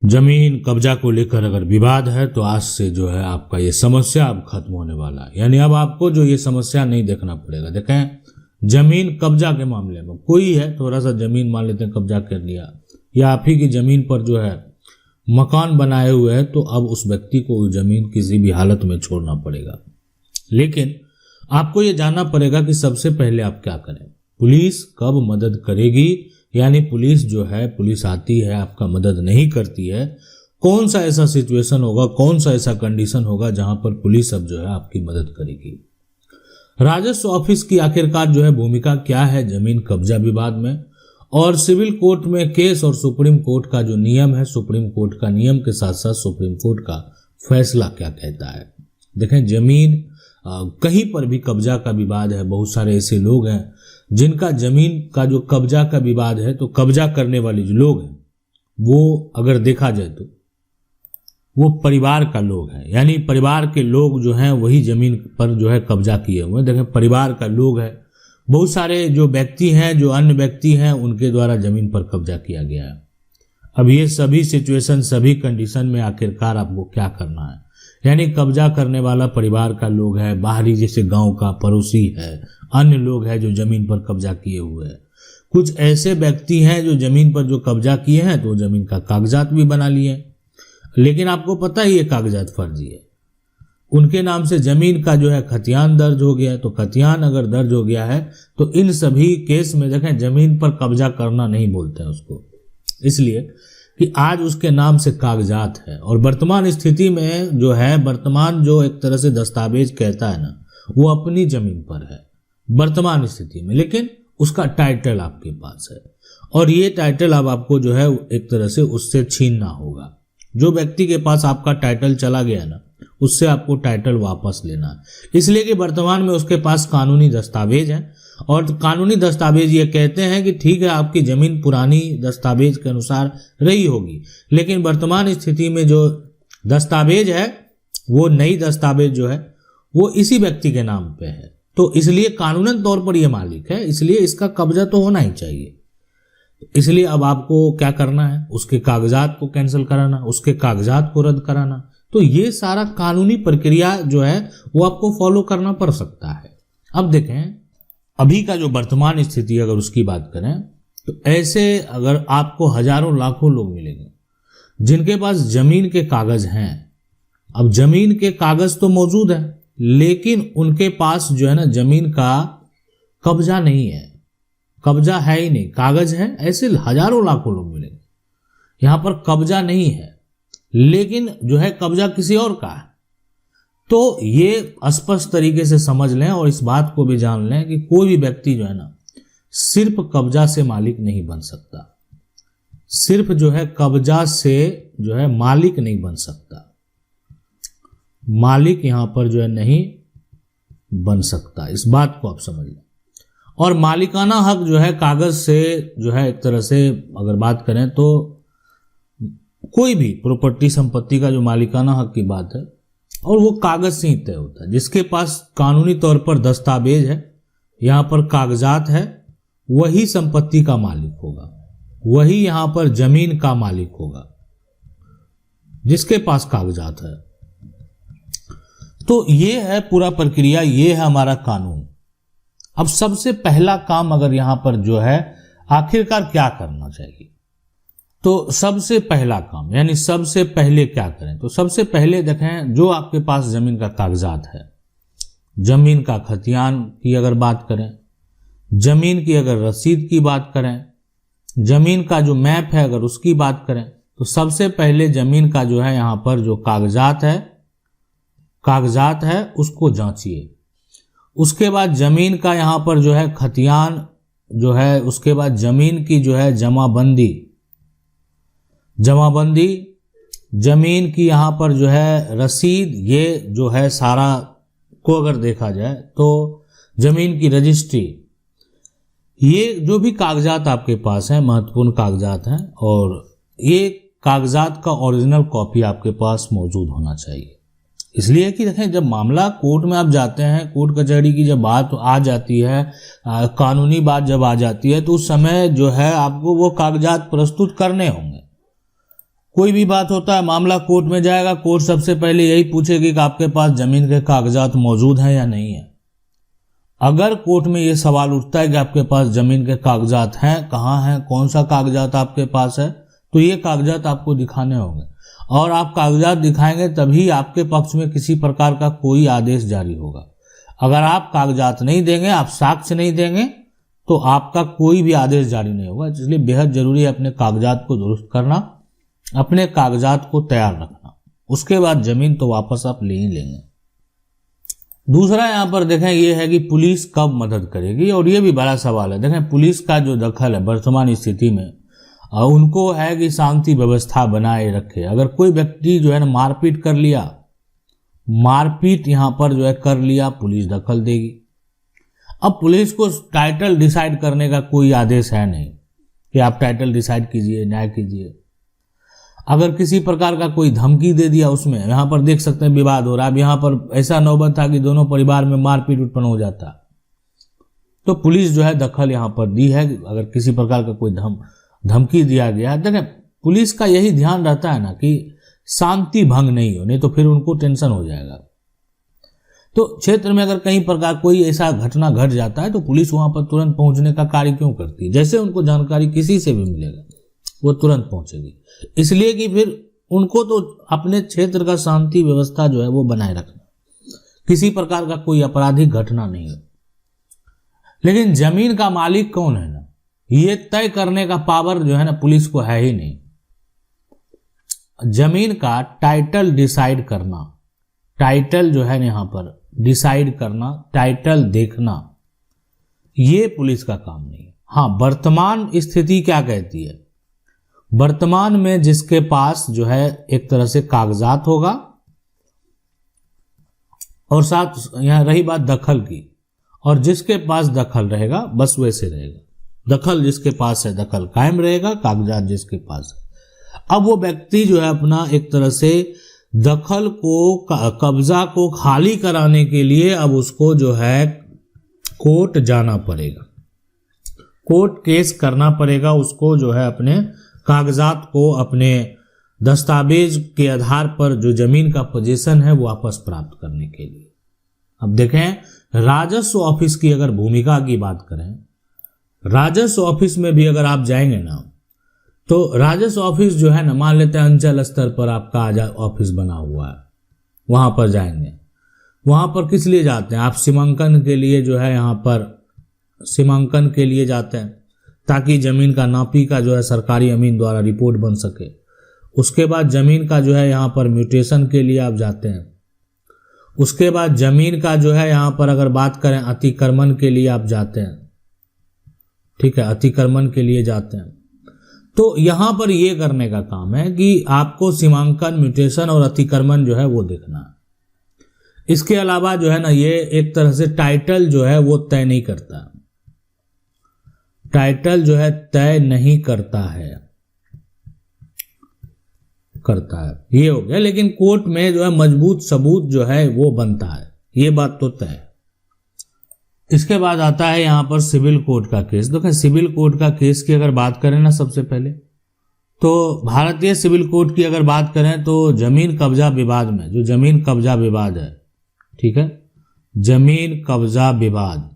जमीन कब्जा को लेकर अगर विवाद है तो आज से जो है आपका ये समस्या अब खत्म होने वाला है। यानी अब आपको जो ये समस्या नहीं देखना पड़ेगा। देखें, जमीन कब्जा के मामले में कोई है, थोड़ा सा जमीन मान लेते हैं कब्जा कर लिया, या आप ही की जमीन पर जो है मकान बनाए हुए है, तो अब उस व्यक्ति को जमीन किसी भी हालत में छोड़ना पड़ेगा। लेकिन आपको ये जानना पड़ेगा कि सबसे पहले आप क्या करें। पुलिस कब मदद करेगी, यानी पुलिस जो है, पुलिस आती है, आपका मदद नहीं करती है। कौन सा ऐसा सिचुएशन होगा, कौन सा ऐसा कंडीशन होगा जहां पर पुलिस अब जो है आपकी मदद करेगी। राजस्व ऑफिस की आखिरकार जो है भूमिका क्या है जमीन कब्जा विवाद में, और सिविल कोर्ट में केस और सुप्रीम कोर्ट का जो नियम है, सुप्रीम कोर्ट का नियम के साथ साथ सुप्रीम कोर्ट का फैसला क्या कहता है। देखें, जमीन कहीं पर भी कब्जा का विवाद है। बहुत सारे ऐसे लोग हैं जिनका जमीन का जो कब्जा का विवाद है, तो कब्जा करने वाले जो लोग हैं वो अगर देखा जाए तो वो परिवार का लोग हैं, यानी परिवार के लोग जो हैं वही जमीन पर जो है कब्जा किए हुए हैं। देखें, परिवार का लोग है, बहुत सारे जो व्यक्ति हैं, जो अन्य व्यक्ति हैं, उनके द्वारा जमीन पर कब्जा किया गया है। अब ये सभी सिचुएशन, सभी कंडीशन में आखिरकार आपको क्या करना है। यानी कब्जा करने वाला परिवार का लोग है, बाहरी जैसे गांव का पड़ोसी है, अन्य लोग हैं जो जमीन पर कब्जा किए हुए हैं। कुछ ऐसे व्यक्ति हैं जो जमीन पर जो कब्जा किए हैं तो जमीन का कागजात भी बना लिए, लेकिन आपको पता ही ये कागजात फर्जी है। उनके नाम से जमीन का जो है खतियान दर्ज हो गया है, तो खतियान अगर दर्ज हो गया है तो इन सभी केस में देखें जमीन पर कब्जा करना नहीं बोलते हैं उसको, इसलिए कि आज उसके नाम से कागजात है। और वर्तमान स्थिति में जो है, वर्तमान जो एक तरह से दस्तावेज कहता है ना, वो अपनी जमीन पर है वर्तमान स्थिति में, लेकिन उसका टाइटल आपके पास है, और ये टाइटल अब आपको जो है एक तरह से उससे छीनना होगा। जो व्यक्ति के पास आपका टाइटल चला गया ना, उससे आपको टाइटल वापस लेना है, इसलिए कि वर्तमान में उसके पास कानूनी दस्तावेज है, और कानूनी दस्तावेज ये कहते हैं कि ठीक है आपकी जमीन पुरानी दस्तावेज के अनुसार रही होगी, लेकिन वर्तमान स्थिति में जो दस्तावेज है वो नई दस्तावेज जो है वो इसी व्यक्ति के नाम पे है, तो इसलिए कानूनन तौर पर ये मालिक है, इसलिए इसका कब्जा तो होना ही चाहिए। इसलिए अब आपको क्या करना है, उसके कागजात को कैंसिल कराना, उसके कागजात को रद्द कराना। तो ये सारा कानूनी प्रक्रिया जो है वो आपको फॉलो करना पड़ सकता है। अब देखें, अभी का जो वर्तमान स्थिति अगर उसकी बात करें तो ऐसे अगर आपको हजारों लाखों लोग मिलेंगे जिनके पास जमीन के कागज हैं। अब जमीन के कागज तो मौजूद है, लेकिन उनके पास जो है ना जमीन का कब्जा नहीं है, कब्जा है ही नहीं, कागज है। ऐसे हजारों लाखों लोग मिलेंगे यहां पर कब्जा नहीं है, लेकिन जो है कब्जा किसी और का है। तो ये स्पष्ट तरीके से समझ लें और इस बात को भी जान लें कि कोई भी व्यक्ति जो है ना सिर्फ कब्जा से मालिक नहीं बन सकता, सिर्फ जो है कब्जा से जो है मालिक नहीं बन सकता, मालिक यहां पर जो है नहीं बन सकता। इस बात को आप समझ लें। और मालिकाना हक जो है कागज से जो है एक तरह से अगर बात करें तो कोई भी प्रॉपर्टी संपत्ति का जो मालिकाना हक की बात है, और वो कागज से ही तय होता है। जिसके पास कानूनी तौर पर दस्तावेज है, यहां पर कागजात है, वही संपत्ति का मालिक होगा, वही यहां पर जमीन का मालिक होगा जिसके पास कागजात है। तो ये है पूरा प्रक्रिया, ये है हमारा कानून। अब सबसे पहला काम अगर यहां पर जो है आखिरकार क्या करना चाहिए, तो सबसे पहला काम यानी सबसे पहले क्या करें, तो सबसे पहले देखें जो आपके पास जमीन का कागजात है, जमीन का खतियान की अगर बात करें, जमीन की अगर रसीद की बात करें, जमीन का जो मैप है अगर उसकी बात करें, तो सबसे पहले जमीन का जो है यहां पर जो कागजात है उसको जांचिए। उसके बाद जमीन का यहां पर जो है खतियान जो है, उसके बाद जमीन की जो है जमाबंदी, जमीन की यहां पर जो है रसीद, ये जो है सारा को अगर देखा जाए तो जमीन की रजिस्ट्री, ये जो भी कागजात आपके पास हैं महत्वपूर्ण कागजात हैं, और ये कागजात का ओरिजिनल कॉपी आपके पास मौजूद होना चाहिए। इसलिए कि देखें जब मामला कोर्ट में आप जाते हैं, कोर्ट कचहरी की जब बात आ जाती है, कानूनी बात जब आ जाती है, तो उस समय जो है आपको वो कागजात प्रस्तुत करने होंगे। कोई भी बात होता है, मामला कोर्ट में जाएगा, कोर्ट सबसे पहले यही पूछेगी कि आपके पास जमीन के कागजात मौजूद हैं या नहीं है। अगर कोर्ट में ये सवाल उठता है कि आपके पास जमीन के कागजात हैं, कहाँ हैं, कौन सा कागजात आपके पास है, तो ये कागजात आपको दिखाने होंगे और आप कागजात दिखाएंगे तभी आपके पक्ष में किसी प्रकार का कोई आदेश जारी होगा। अगर आप कागजात नहीं देंगे, आप साक्ष्य नहीं देंगे, तो आपका कोई भी आदेश जारी नहीं होगा। इसलिए बेहद जरूरी है अपने कागजात को दुरुस्त करना, अपने कागजात को तैयार रखना। उसके बाद जमीन तो वापस आप ले ही लेंगे। दूसरा यहाँ पर देखें ये है कि पुलिस कब मदद करेगी, और ये भी बड़ा सवाल है। देखें पुलिस का जो दखल है वर्तमान स्थिति में, उनको है कि शांति व्यवस्था बनाए रखे। अगर कोई व्यक्ति जो है ना मारपीट कर लिया, मारपीट यहाँ पर जो है कर लिया, पुलिस दखल देगी। अब पुलिस को टाइटल डिसाइड करने का कोई आदेश है नहीं कि आप टाइटल डिसाइड कीजिए, न्याय कीजिए। अगर किसी प्रकार का कोई धमकी दे दिया, उसमें यहाँ पर देख सकते हैं विवाद हो रहा है। अब यहाँ पर ऐसा नौबत था कि दोनों परिवार में मारपीट उत्पन्न हो जाता, तो पुलिस जो है दखल यहाँ पर दी है। अगर किसी प्रकार का कोई धमकी दिया गया, देखें पुलिस का यही ध्यान रहता है ना कि शांति भंग नहीं हो, नहीं तो फिर उनको टेंशन हो जाएगा। तो क्षेत्र में अगर कहीं प्रकार कोई ऐसा घटना घट जाता है तो पुलिस वहां पर तुरंत पहुंचने का कार्य क्यों करती है। जैसे उनको जानकारी किसी से भी मिलेगा वो तुरंत पहुंचेगी, इसलिए कि फिर उनको तो अपने क्षेत्र का शांति व्यवस्था जो है वो बनाए रखना, किसी प्रकार का कोई आपराधिक घटना नहीं हो। लेकिन जमीन का मालिक कौन है ना, ये तय करने का पावर जो है ना पुलिस को है ही नहीं। जमीन का टाइटल डिसाइड करना, टाइटल जो है ना यहाँ पर डिसाइड करना, टाइटल देखना, ये पुलिस का काम नहीं है। हाँ, वर्तमान स्थिति क्या कहती है, वर्तमान में जिसके पास जो है एक तरह से कागजात होगा, और साथ यहां रही बात दखल की, और जिसके पास दखल रहेगा बस वैसे रहेगा। दखल जिसके पास है दखल कायम रहेगा, कागजात जिसके पास है। अब वो व्यक्ति जो है अपना एक तरह से दखल को, कब्जा को खाली कराने के लिए अब उसको जो है कोर्ट जाना पड़ेगा, कोर्ट केस करना पड़ेगा उसको, जो है अपने कागजात को, अपने दस्तावेज के आधार पर जो जमीन का पोजीशन है वो वापस प्राप्त करने के लिए। अब देखें राजस्व ऑफिस की अगर भूमिका की बात करें, राजस्व ऑफिस में भी अगर आप जाएंगे ना, तो राजस्व ऑफिस जो है ना, मान लेते हैं अंचल स्तर पर आपका ऑफिस बना हुआ है, वहां पर जाएंगे। वहां पर किस लिए जाते हैं आप, सीमांकन के लिए जो है, यहाँ पर सीमांकन के लिए जाते हैं ताकि जमीन का नापी का जो है सरकारी अमीन द्वारा रिपोर्ट बन सके। उसके बाद जमीन का जो है यहाँ पर म्यूटेशन के लिए आप जाते हैं। उसके बाद जमीन का जो है यहाँ पर अगर बात करें अतिक्रमण के लिए आप जाते हैं, ठीक है, अतिक्रमण के लिए जाते हैं। तो यहाँ पर ये करने का काम है कि आपको सीमांकन, म्यूटेशन और अतिक्रमण जो है वो देखना है। इसके अलावा जो है ना, ये एक तरह से टाइटल जो है वो तय नहीं करता, टाइटल जो है तय नहीं करता है, ये हो गया। लेकिन कोर्ट में जो है मजबूत सबूत जो है वो बनता है, ये बात तो तय है। इसके बाद आता है यहाँ पर सिविल कोर्ट का केस। देखो सिविल कोर्ट का केस की अगर बात करें ना, सबसे पहले तो भारतीय सिविल कोर्ट की अगर बात करें तो जमीन कब्जा विवाद में, जो जमीन कब्जा विवाद है, ठीक है, जमीन कब्जा विवाद,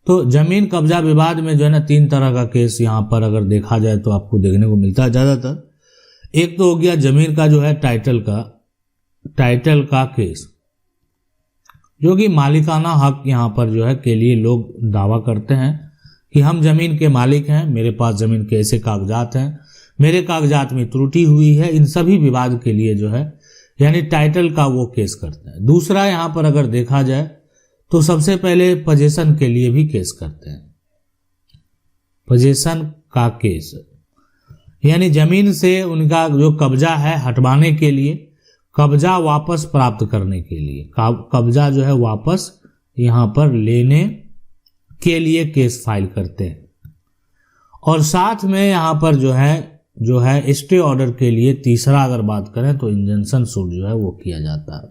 तो जमीन कब्जा विवाद में जो है ना 3 तरह का केस यहाँ पर अगर देखा जाए तो आपको देखने को मिलता है ज्यादातर। एक तो हो गया जमीन का जो है टाइटल का केस, जो कि मालिकाना हक यहाँ पर जो है के लिए लोग दावा करते हैं कि हम जमीन के मालिक हैं, मेरे पास जमीन के ऐसे कागजात हैं, मेरे कागजात में त्रुटि हुई है, इन सभी विवाद के लिए जो है यानी टाइटल का वो केस करते हैं। दूसरा यहाँ पर अगर देखा जाए तो सबसे पहले पोजीशन के लिए भी केस करते हैं, पोजीशन का केस, यानी जमीन से उनका जो कब्जा है हटवाने के लिए, कब्जा वापस प्राप्त करने के लिए, कब्जा जो है वापस यहाँ पर लेने के लिए केस फाइल करते हैं। और साथ में यहाँ पर जो है स्टे ऑर्डर के लिए तीसरा अगर बात करें तो इंजंक्शन सूट जो है वो किया जाता है।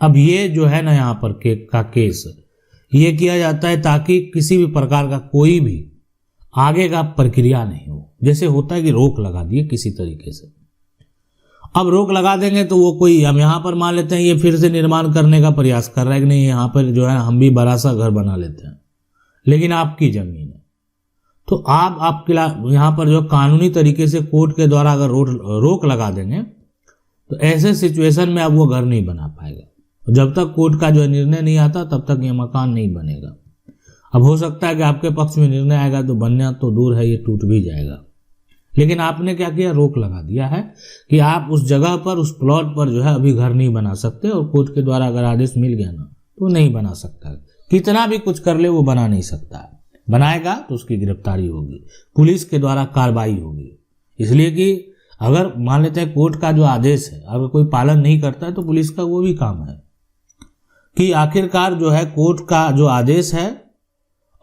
अब ये जो है ना यहाँ पर का केस ये किया जाता है ताकि किसी भी प्रकार का कोई भी आगे का प्रक्रिया नहीं हो। जैसे होता है कि रोक लगा दिए किसी तरीके से, अब रोक लगा देंगे तो वो कोई, हम यहाँ पर मान लेते हैं ये फिर से निर्माण करने का प्रयास कर रहा है कि नहीं यहाँ पर जो है हम भी बड़ा सा घर बना लेते हैं, लेकिन आपकी जमीन है, तो आप आपके यहाँ पर जो कानूनी तरीके से कोर्ट के द्वारा अगर रोक लगा देंगे तो ऐसे सिचुएशन में अब वो घर नहीं बना पाएगा। जब तक कोर्ट का जो निर्णय नहीं आता तब तक ये मकान नहीं बनेगा। अब हो सकता है कि आपके पक्ष में निर्णय आएगा तो बनना तो दूर है, ये टूट भी जाएगा, लेकिन आपने क्या किया, रोक लगा दिया है कि आप उस जगह पर, उस प्लॉट पर जो है अभी घर नहीं बना सकते, और कोर्ट के द्वारा अगर आदेश मिल गया ना तो नहीं बना सकता। कितना भी कुछ कर ले वो बना नहीं सकता, बनाएगा तो उसकी गिरफ्तारी होगी, पुलिस के द्वारा कार्रवाई होगी। इसलिए कि अगर मान लेते हैं कोर्ट का जो आदेश है अगर कोई पालन नहीं करता है तो पुलिस का वो भी काम है कि आखिरकार जो है कोर्ट का जो आदेश है,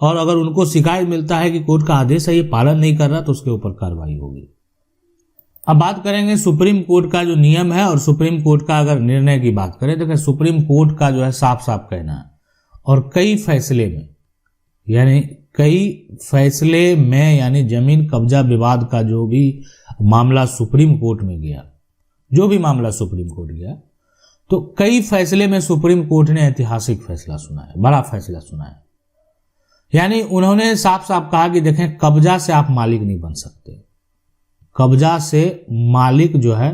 और अगर उनको शिकायत मिलता है कि कोर्ट का आदेश है ये पालन नहीं कर रहा तो उसके ऊपर कार्रवाई होगी। अब बात करेंगे सुप्रीम कोर्ट का जो नियम है और सुप्रीम कोर्ट का अगर निर्णय की बात करें तो सुप्रीम कोर्ट का जो है साफ साफ कहना है, और कई फैसले में यानी जमीन कब्जा विवाद का जो भी मामला सुप्रीम कोर्ट में गया, जो भी मामला सुप्रीम कोर्ट गया, तो कई फैसले में सुप्रीम कोर्ट ने ऐतिहासिक फैसला सुना है, बड़ा फैसला सुना है। यानी उन्होंने साफ साफ कहा कि देखें, कब्जा से आप मालिक नहीं बन सकते, कब्जा से मालिक जो है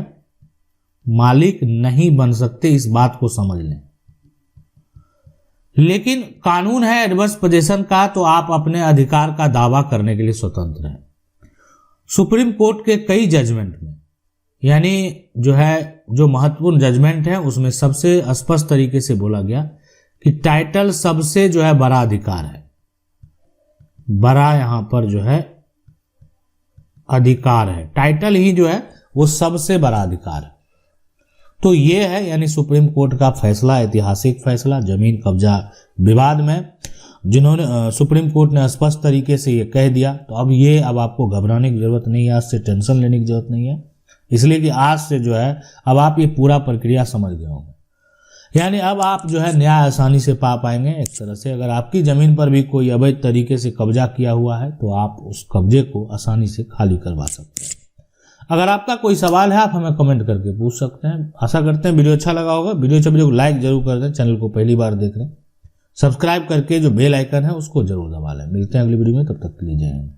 मालिक नहीं बन सकते, इस बात को समझ लें। लेकिन कानून है एडवर्स पोजीशन का, तो आप अपने अधिकार का दावा करने के लिए स्वतंत्र हैं। सुप्रीम कोर्ट के कई जजमेंट में, यानी जो महत्वपूर्ण जजमेंट है उसमें सबसे स्पष्ट तरीके से बोला गया कि टाइटल सबसे जो है बड़ा अधिकार है, बड़ा यहां पर जो है अधिकार है, टाइटल ही जो है वो सबसे बड़ा अधिकार है। तो ये है यानी सुप्रीम कोर्ट का फैसला, ऐतिहासिक फैसला जमीन कब्जा विवाद में, जिन्होंने सुप्रीम कोर्ट ने स्पष्ट तरीके से ये कह दिया। तो अब आपको घबराने की जरूरत नहीं है, आज से टेंशन लेने की जरूरत नहीं है, इसलिए कि आज से जो है अब आप ये पूरा प्रक्रिया समझ गए होंगे। यानी अब आप जो है न्याय आसानी से पा पाएंगे। एक तरह से अगर आपकी जमीन पर भी कोई अवैध तरीके से कब्जा किया हुआ है तो आप उस कब्जे को आसानी से खाली करवा सकते हैं। अगर आपका कोई सवाल है आप हमें कमेंट करके पूछ सकते हैं। आशा करते हैं वीडियो अच्छा लगा होगा। वीडियो को लाइक जरूर कर दें, चैनल को पहली बार देख रहे हैं सब्सक्राइब करके जो बेल आइकन है उसको जरूर दबा लें। मिलते हैं अगली वीडियो में, तब तक के लिए जय हिंद।